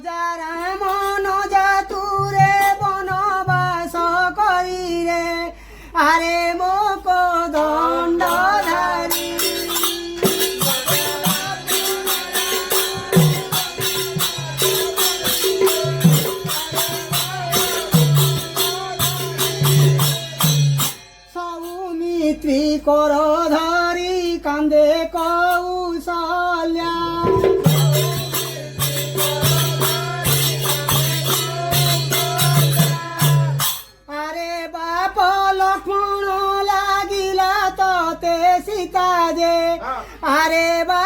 যারা মন জাতুরে বনবাস করি রে আরে মোক দণ্ডধারী সৌমিত্রী কর ধরি কান্দে কৌশল্যা আরে বাপ লক্ষ্মণ লাগিলা ততে সীতা যে আরে বা